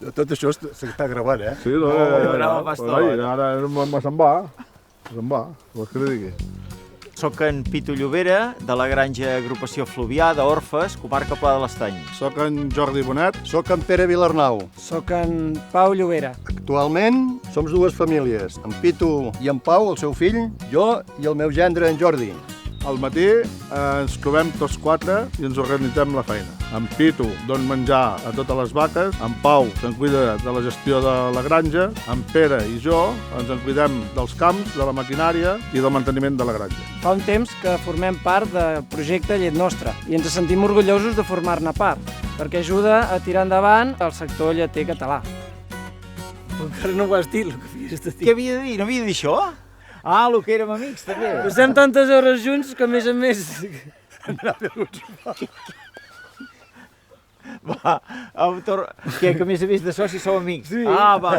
Tot això s'està gravant, eh? Sí, no, ara se'n va, vols que li digui? Soc en Pitu Llobera, de la granja Agrupació Fluvià d'Orfes, comarca Pla de l'Estany. Soc en Jordi Bonet. Soc en Pere Vilarnau. Soc en Pau Llobera. Actualment som dues famílies, en Pitu i en Pau, el seu fill, jo i el meu gendre, en Jordi. Al matí ens trobem tots quatre i ens organitzem la feina. En Pitu dona menjar a totes les vaques, en Pau se'n cuida de la gestió de la granja, en Pere i jo ens en cuidem dels camps, de la maquinària i del manteniment de la granja. Fa un temps que formem part del projecte Llet Nostra i ens sentim orgullosos de formar-ne part, perquè ajuda a tirar endavant el sector lleter català. Encara no ho has dit, el que havies de dir. Què havia de dir? No havia de dir això? Ah, el que érem amics, també. Passem tantes hores junts que, a més, Va, que a més a més de socis sou amics. Sí. Ah, va.